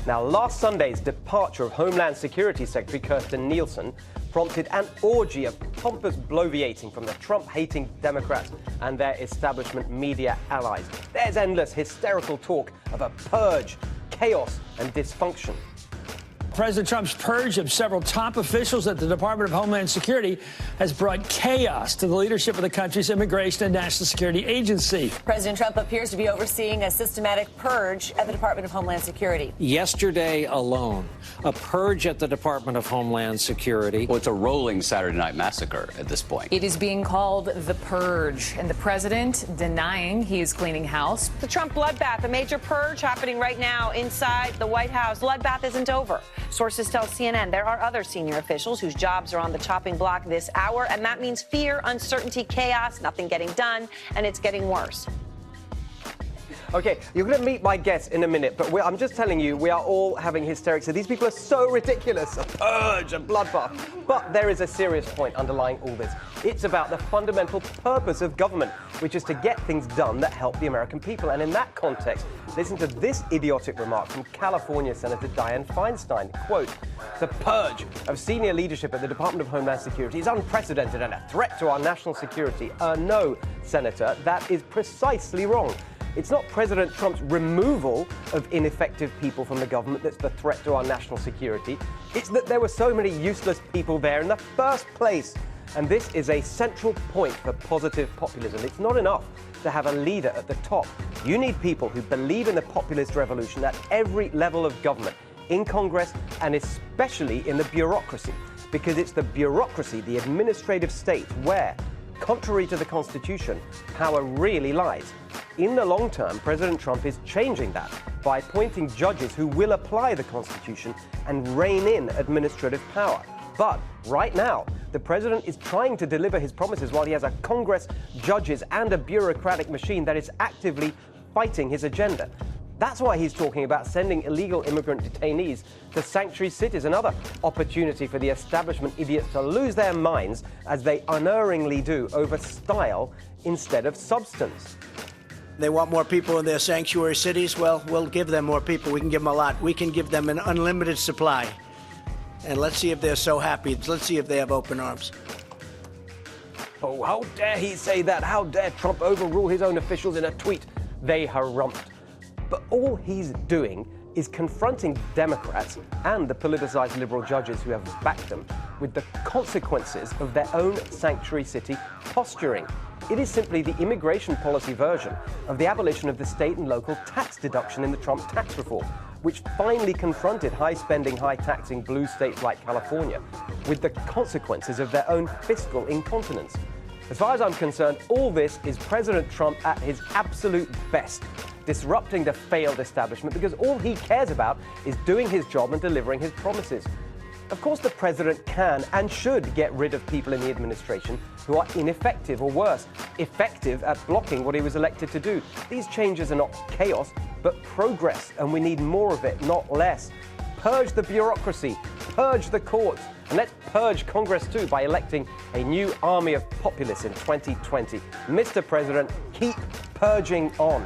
Now, last Sunday's departure of Homeland Security Secretary Kirstjen Nielsen prompted an orgy of pompous bloviating from the Trump-hating Democrats and their establishment media allies. There's endless hysterical talk of a purge, chaos and dysfunction. President Trump's purge of several top officials at the Department of Homeland Security has brought chaos to the leadership of the country's Immigration and National Security Agency. President Trump appears to be overseeing a systematic purge at the Department of Homeland Security. Yesterday alone, a purge at the Department of Homeland Security. Well, it's a rolling Saturday night massacre at this point. It is being called the Purge, and the president denying he is cleaning house. The Trump bloodbath, a major purge happening right now inside the White House. Bloodbath isn't over. Sources tell CNN there are other senior officials whose jobs are on the chopping block this hour, and that means fear, uncertainty, chaos, nothing getting done, and it's getting worse. Okay, you're going to meet my guests in a minute, but I'm just telling you, we are all having hysterics. So these people are so ridiculous. A purge, a bloodbath. But there is a serious point underlying all this. It's about the fundamental purpose of government, which is to get things done that help the American people. And in that context, listen to this idiotic remark from California Senator Dianne Feinstein. Quote, "The purge of senior leadership at the Department of Homeland Security is unprecedented and a threat to our national security." No, Senator, that is precisely wrong. It's not President Trump's removal of ineffective people from the government that's the threat to our national security. It's that there were so many useless people there in the first place. And this is a central point for positive populism. It's not enough to have a leader at the top. You need people who believe in the populist revolution at every level of government, in Congress and especially in the bureaucracy. Because it's the bureaucracy, the administrative state, where, contrary to the Constitution, power really lies. In the long term, President Trump is changing that by appointing judges who will apply the Constitution and rein in administrative power. But right now, the president is trying to deliver his promises while he has a Congress, judges, and a bureaucratic machine that is actively fighting his agenda. That's why he's talking about sending illegal immigrant detainees to sanctuary cities, another opportunity for the establishment idiots to lose their minds, as they unerringly do, over style instead of substance. They want more people in their sanctuary cities. Well, we'll give them more people. We can give them a lot. We can give them an unlimited supply. And let's see if they're so happy. Let's see if they have open arms. Oh, how dare he say that? How dare Trump overrule his own officials in a tweet? They harumphed. But all he's doing is confronting Democrats and the politicized liberal judges who have backed them with the consequences of their own sanctuary city posturing. It is simply the immigration policy version of the abolition of the state and local tax deduction in the Trump tax reform, which finally confronted high-spending, high-taxing blue states like California with the consequences of their own fiscal incompetence. As far as I'm concerned, all this is President Trump at his absolute best, disrupting the failed establishment because all he cares about is doing his job and delivering his promises. Of course, the president can and should get rid of people in the administration who are ineffective or worse, effective at blocking what he was elected to do. These changes are not chaos, but progress, and we need more of it, not less. Purge the bureaucracy, purge the courts, and let's purge Congress too by electing a new army of populists in 2020. Mr. President, keep purging on.